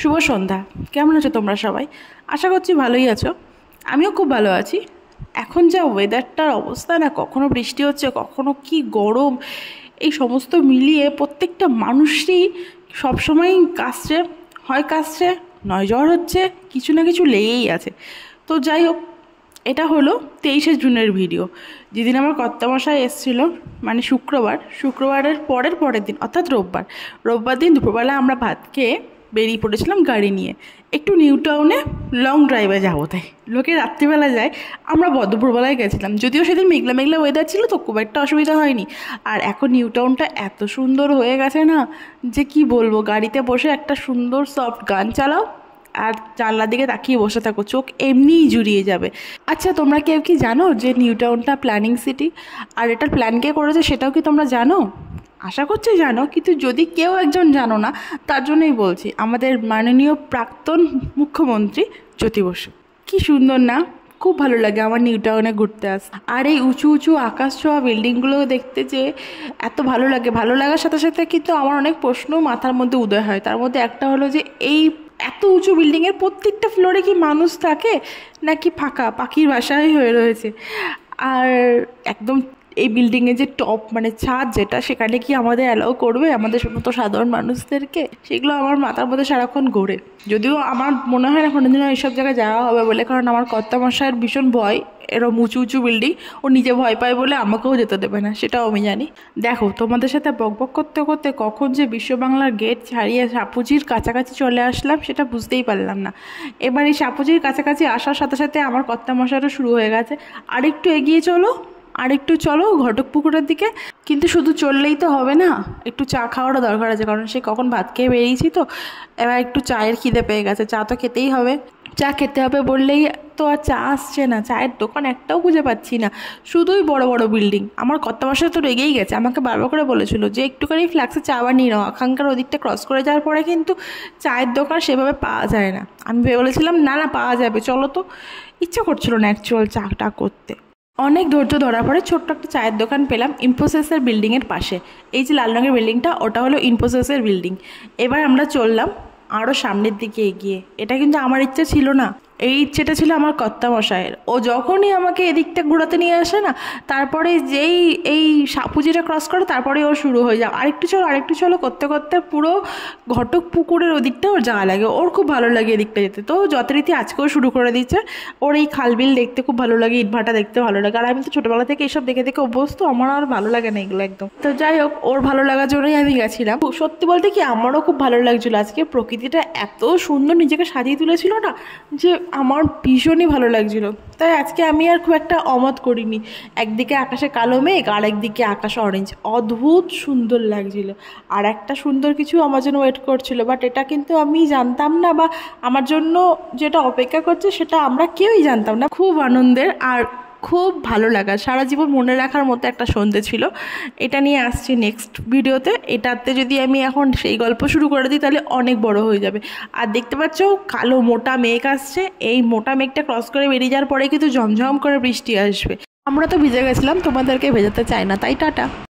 শুভ সন্ধ্যা। কেমন আছো তোমরা সবাই? আশা করছি ভালোই আছো। আমিও খুব ভালো আছি। এখন যা ওয়েদারটার অবস্থা না, কখনো বৃষ্টি হচ্ছে, কখনো কি গরম, এই সমস্ত মিলিয়ে প্রত্যেকটা মানুষই সবসময় কাশছে, হয় কাশছে, নয় জ্বর হচ্ছে, কিছু না কিছু লেগেই আছে। তো যাই হোক, এটা হলো 23শে জুনের ভিডিও, যেদিন আমার কর্তামশাই এসেছিলো, মানে শুক্রবারের পরের দিন, অর্থাৎ রোববার দিন দুপুরবেলা আমরা ভাত খেয়ে বেরিয়ে পড়েছিলাম গাড়ি নিয়ে একটু নিউ টাউনে লং ড্রাইভে যাবো। তাই লোকে রাত্রিবেলা যায়, আমরা দুপুরবেলায় গেছিলাম। যদিও সেদিন মেঘলা মেঘলা ওয়েদার ছিল, তো খুব একটা অসুবিধা হয়নি। আর এখন নিউ টাউনটা এত সুন্দর হয়ে গেছে না, যে কি বলবো। গাড়িতে বসে একটা সুন্দর সফট গান চালাও আর জানলার দিকে তাকিয়ে বসে থাকো, চোখ এমনিই জুড়িয়ে যাবে। আচ্ছা, তোমরা কেউ কি জানো যে নিউ টাউনটা প্ল্যানিং সিটি? আর এটার প্ল্যান কে করেছে সেটাও কি তোমরা জানো? আশা করছি জানো, কিন্তু যদি কেউ একজন জানো না, তার জন্যই বলছি, আমাদের মাননীয় প্রাক্তন মুখ্যমন্ত্রী জ্যোতি বসু। কি সুন্দর না, খুব ভালো লাগে আমার নিউ টাউনে ঘুরতে আসতে। আর এই উঁচু উঁচু আকাশ ছোঁয়া বিল্ডিংগুলো দেখতে যে এত ভালো লাগে। ভালো লাগার সাথে সাথে কিন্তু আমার অনেক প্রশ্ন মাথার মধ্যে উদয় হয়। তার মধ্যে একটা হলো যে এই এত উঁচু বিল্ডিংয়ের প্রত্যেকটা ফ্লোরে কি মানুষ থাকে, নাকি ফাঁকা পাখির বাসাই হয়ে রয়েছে? আর একদম এই বিল্ডিংয়ে যে টপ, মানে ছাদ যেটা, সেখানে কি আমাদের অ্যালাউ করবে আমাদের মতো সাধারণ মানুষদেরকে? সেগুলো আমার মাথার মধ্যে সারাক্ষণ ঘোরে। যদিও আমার মনে হয় না কোনোদিনও এইসব জায়গায় যাওয়া হবে বলে, কারণ আমার কর্তামশাইয়ের ভীষণ ভয় এরম উঁচু উঁচু বিল্ডিং। ও নিজে ভয় পায় বলে আমাকেও যেতে দেবে না, সেটাও আমি জানি। দেখো, তোমাদের সাথে বকবক করতে করতে কখন যে বিশ্ব বাংলার গেট ছাড়িয়ে সাপুজির কাছাকাছি চলে আসলাম, সেটা বুঝতেই পারলাম না। এবার এই সাপুজির কাছাকাছি আসার সাথে সাথে আমার কর্তামশাইরও শুরু হয়ে গেছে, আরেকটু এগিয়ে চলো, আরেকটু চলো ঘটকপুকুরের দিকে। কিন্তু শুধু চললেই তো হবে না, একটু চা খাওয়ারও দরকার আছে, কারণ সে কখন ভাত খেয়ে বেরিয়েছি। তো এবার একটু চায়ের খিদে পেয়ে গেছে, চা তো খেতেই হবে। চা খেতে হবে বললেই তো আর চা আসছে না, চায়ের দোকান একটাও খুঁজে পাচ্ছি না, শুধুই বড় বড় বিল্ডিং। আমার কর্তামশাই তো রেগেই গেছে, আমাকে বারবার করে বলেছিল যে একটুখানি ফ্ল্যাক্সে চা বানিয়ে নাও, আকাঙ্ক্ষার ওদিকটা ক্রস করে যাওয়ার পরে কিন্তু চায়ের দোকান সেভাবে পাওয়া যায় না। আমি বলেছিলাম না না, পাওয়া যাবে, চলো। তো ইচ্ছা করছিল না অ্যাকচুয়াল চাটা করতে। অনেক ধৈর্য ধরার পরে ছোট্ট একটা চায়ের দোকান পেলাম ইনফোসিসের বিল্ডিংয়ের পাশে। এই যে লাল রঙের বিল্ডিংটা, ওটা হলো ইনফোসিসের বিল্ডিং। এবার আমরা চললাম আরও সামনের দিকে এগিয়ে। এটা কিন্তু আমার ইচ্ছা ছিল না, এই ইচ্ছেটা ছিল আমার কর্তামশায়ের। ও যখনই আমাকে এদিকটা ঘোরাতে নিয়ে আসে না, তারপরে যেই এই সাপুজিটা ক্রস করে, তারপরে ও শুরু হয়ে যায় আরেকটু চলো করতে করতে পুরো ঘটক পুকুরের ওদিকটা ওর যাওয়া লাগে। ওর খুব ভালো লাগে এদিকটা যেতে, তো যথারীতি আজকেও শুরু করে দিচ্ছে। ওর এই খালবিল দেখতে খুব ভালো লাগে, ইটভাটা দেখতে ভালো লাগে। আর আমি তো ছোটোবেলা থেকে এইসব দেখে দেখে অভ্যস্ত, আমার আর ভালো লাগে না এগুলো একদম। তো যাই হোক, ওর ভালো লাগার জন্যই আমি গেছিলাম। সত্যি বলতে কি, আমারও খুব ভালো লাগছিলো। আজকে প্রকৃতিটা এত সুন্দর নিজেকে সাজিয়ে তুলেছিল না, যে আমার ভীষণই ভালো লাগছিল। তাই আজকে আমি আর খুব একটা অমত করিনি। একদিকে আকাশে কালো মেঘ, আর একদিকে আকাশ অরেঞ্জ, অদ্ভুত সুন্দর লাগছিল। আর একটা সুন্দর কিছু আমার জন্য ওয়েট করছিল, বাট এটা কিন্তু আমি জানতাম না, বা আমার জন্য যেটা অপেক্ষা করছে সেটা আমরা কেউই জানতাম না। খুব আনন্দের আর খুব ভালো লাগা, সারা জীবন মনে রাখার মতো একটা সন্ধ্যে ছিল। এটা নিয়ে আসছি নেক্সট ভিডিওতে। এটাতে যদি আমি এখন সেই গল্প শুরু করে দিই, তাহলে অনেক বড় হয়ে যাবে। আর দেখতে পাচ্ছ কালো মোটা মেঘ আসছে, এই মোটা মেঘটা ক্রস করে বেরিয়ে যাওয়ার পরে কিন্তু ঝমঝম করে বৃষ্টি আসবে। আমরা তো ভিজে গেছিলাম, তোমাদেরকে ভেজাতে চাই না, তাই টাটা।